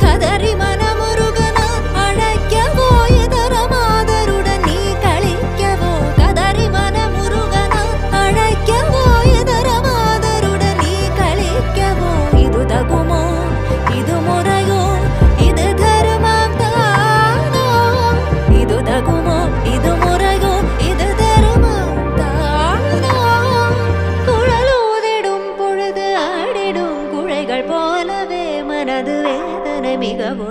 கதறி மனமுருகன அழைக்கவோ இதர மாதருடன் நீ கழிக்கவோ கதறி மனமுருகன அழைக்கவோ இதர மாதருடன் நீ கழிக்கவோ இது தகுமோ இது முறையோ இது தருமம் தானோ இது தகுமோ இது முறையோ இது தருமம் தானோ குழலூதிடும் பொழுது ஆடிடும் குழைகள் போலவே மனது வேதனை மிகவும்